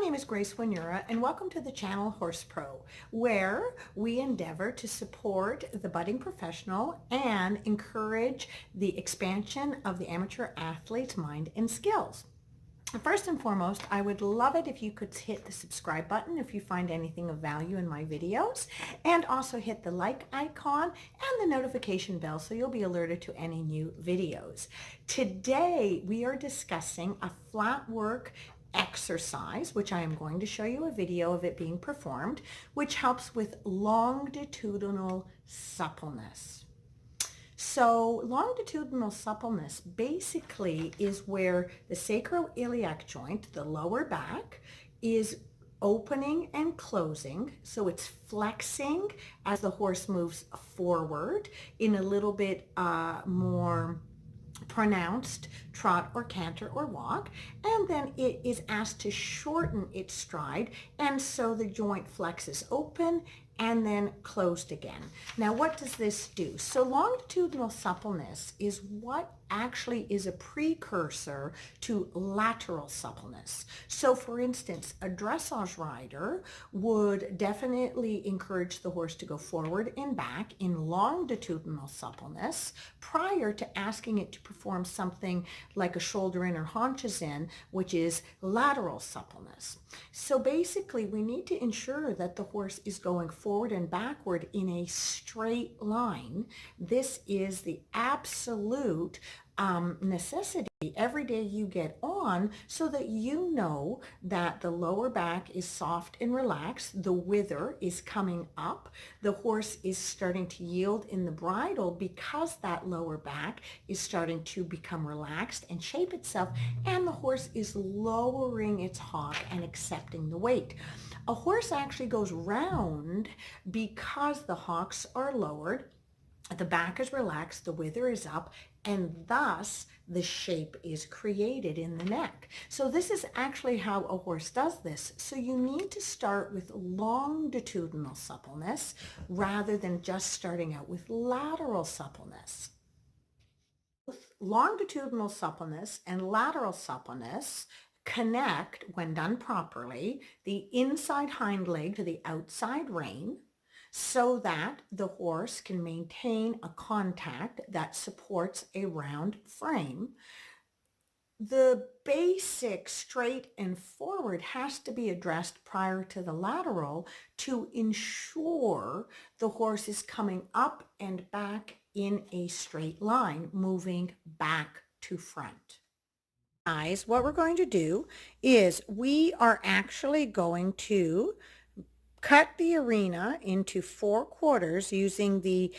name is Grace Wanura, and welcome to the channel Horse Pro, where we endeavor to support the budding professional and encourage the expansion of the amateur athlete's mind and skills. First and foremost, I would love it if you could hit the subscribe button if you find anything of value in my videos, and also hit the like icon and the notification bell so you'll be alerted to any new videos. Today we are discussing a flat work exercise, which I am going to show you a video of it being performed, which helps with longitudinal suppleness. So longitudinal suppleness basically is where the sacroiliac joint, the lower back, is opening and closing. So it's flexing as the horse moves forward in a little bit more pronounced trot or canter or walk, and then it is asked to shorten its stride, and so the joint flexes open and then closed again. Now what does this do? So longitudinal suppleness is what actually is a precursor to lateral suppleness. So for instance, a dressage rider would definitely encourage the horse to go forward and back in longitudinal suppleness prior to asking it to perform something like a shoulder in or haunches in, which is lateral suppleness. So basically we need to ensure that the horse is going forward and backward in a straight line. This is the absolute necessity every day you get on, so that you know that the lower back is soft and relaxed, the wither is coming up, the horse is starting to yield in the bridle because that lower back is starting to become relaxed and shape itself, and the horse is lowering its hock and accepting the weight. A horse actually goes round because the hocks are lowered, the back is relaxed, the wither is up, and thus the shape is created in the neck. So this is actually how a horse does this. So you need to start with longitudinal suppleness rather than just starting out with lateral suppleness. Longitudinal suppleness and lateral suppleness connect, when done properly, the inside hind leg to the outside rein, so that the horse can maintain a contact that supports a round frame. The basic straight and forward has to be addressed prior to the lateral to ensure the horse is coming up and back in a straight line, moving back to front. Guys, what we're going to do is we are actually going to cut the arena into 4 quarters using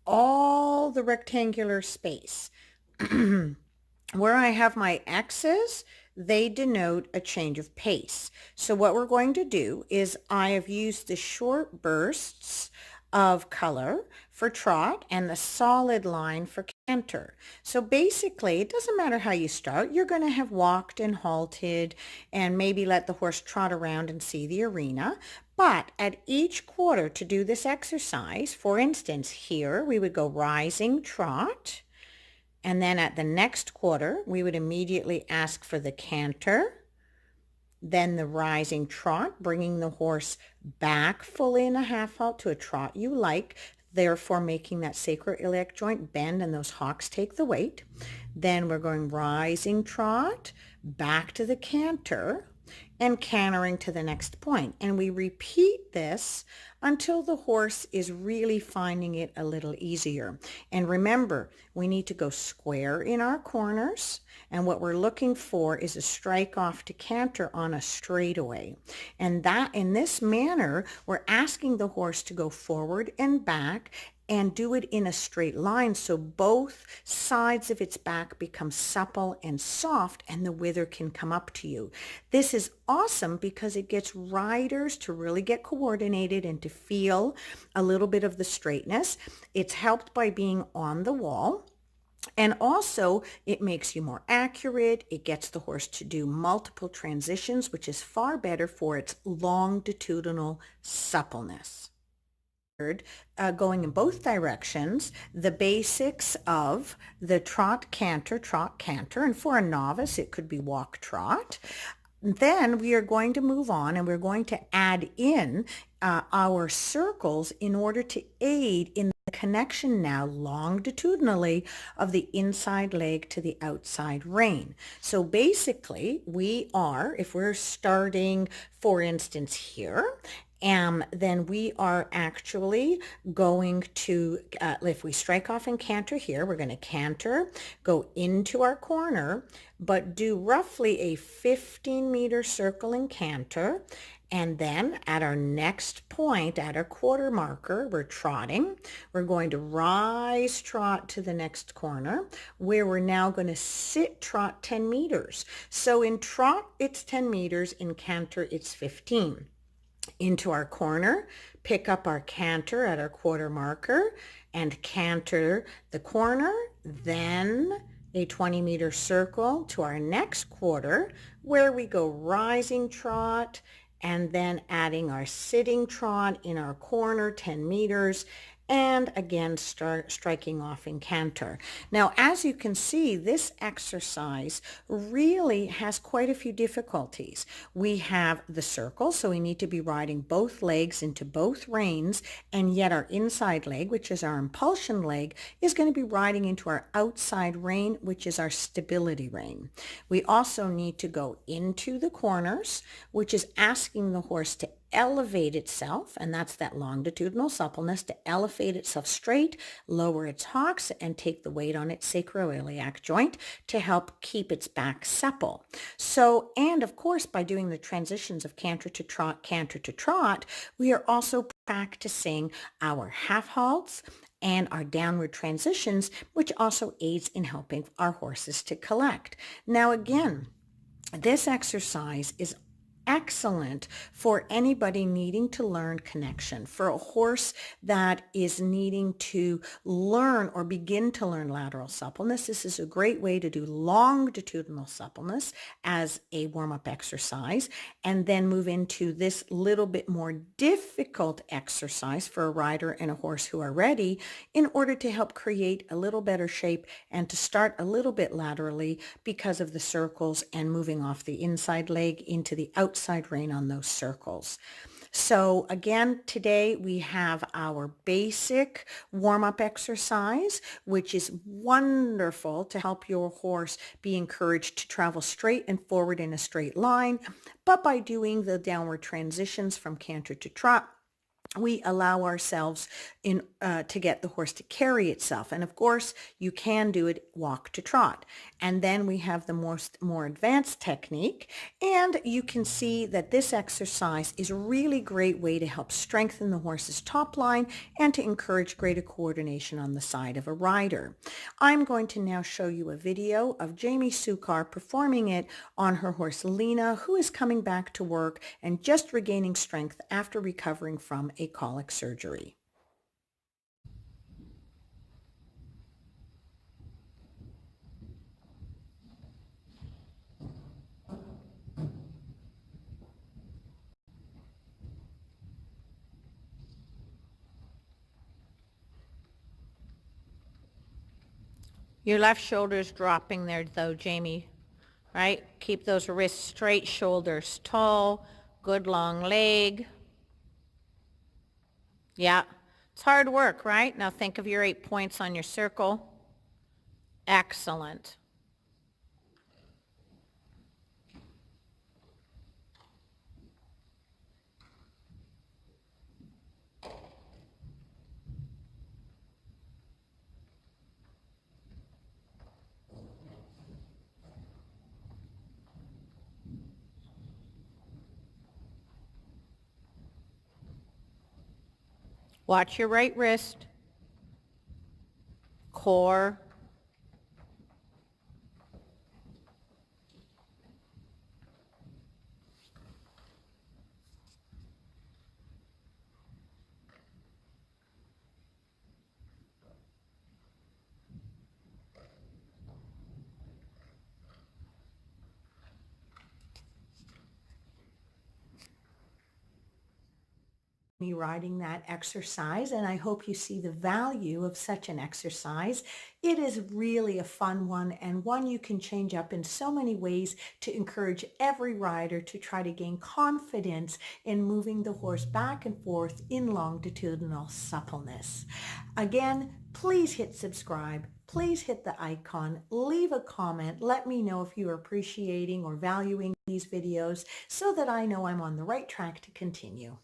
all the rectangular space. Where I have my X's, they denote a change of pace. So what we're going to do is I have used the short bursts of color for trot and the solid line for canter. So basically, it doesn't matter how you start. You're going to have walked and halted and maybe let the horse trot around and see the arena. But at each quarter to do this exercise, for instance, here we would go rising trot, and then at the next quarter, we would immediately ask for the canter, then the rising trot, bringing the horse back fully in a half halt to a trot you like, therefore making that sacroiliac joint bend and those hocks take the weight. Then we're going rising trot, back to the canter, and cantering to the next point. And we repeat this until the horse is really finding it a little easier. And remember, we need to go square in our corners, and what we're looking for is a strike off to canter on a straightaway. And that, in this manner, we're asking the horse to go forward and back and do it in a straight line, so both sides of its back become supple and soft and the wither can come up to you. This is awesome because it gets riders to really get coordinated and to feel a little bit of the straightness. It's helped by being on the wall. And also, it makes you more accurate. It gets the horse to do multiple transitions, which is far better for its longitudinal suppleness. Going in both directions, the basics of the trot canter, and for a novice it could be walk trot. Then we are going to move on and we're going to add in our circles in order to aid in the connection now longitudinally of the inside leg to the outside rein. So basically we are, if we're starting, for instance, here, then we are actually going to, if we strike off and canter here, we're going to canter, go into our corner, but do roughly a 15-meter circle and canter. And then at our next point, at our quarter marker, we're trotting. We're going to rise trot to the next corner where we're now going to sit trot 10 meters. So in trot, it's 10 meters. In canter, it's 15. Into our corner, pick up our canter at our quarter marker and canter the corner, then a 20-meter circle to our next quarter where we go rising trot and then adding our sitting trot in our corner 10 meters and again start striking off in canter. Now, as you can see, this exercise really has quite a few difficulties. We have the circle, so we need to be riding both legs into both reins, and yet our inside leg, which is our impulsion leg, is going to be riding into our outside rein, which is our stability rein. We also need to go into the corners, which is asking the horse to elevate itself, and that's that longitudinal suppleness, to elevate itself straight, lower its hocks, and take the weight on its sacroiliac joint to help keep its back supple. So, and of course, by doing the transitions of canter to trot, we are also practicing our half halts and our downward transitions, which also aids in helping our horses to collect. Now, again, this exercise is excellent for anybody needing to learn connection, for a horse that is needing to learn or begin to learn lateral suppleness. This is a great way to do longitudinal suppleness as a warm-up exercise, and then move into this little bit more difficult exercise for a rider and a horse who are ready, in order to help create a little better shape and to start a little bit laterally because of the circles and moving off the inside leg into the outside rein on those circles. So again, today we have our basic warm-up exercise, which is wonderful to help your horse be encouraged to travel straight and forward in a straight line. But by doing the downward transitions from canter to trot, we allow ourselves to get the horse to carry itself. And of course, you can do it walk to trot. And then we have the more advanced technique. And you can see that this exercise is a really great way to help strengthen the horse's top line and to encourage greater coordination on the side of a rider. I'm going to now show you a video of Jamie Souccar performing it on her horse Lena, who is coming back to work and just regaining strength after recovering from a colic surgery. Your left shoulder is dropping there though, Jamie, right? Keep those wrists straight, shoulders tall, good long leg. Yeah, it's hard work, right? Now think of your 8 points on your circle. Excellent. Watch your right wrist, core. me riding that exercise, and I hope you see the value of such an exercise. It is really a fun one and one you can change up in so many ways to encourage every rider to try to gain confidence in moving the horse back and forth in longitudinal suppleness. Again, please hit subscribe. Please hit the icon, leave a comment, let me know if you are appreciating or valuing these videos so that I know I'm on the right track to continue.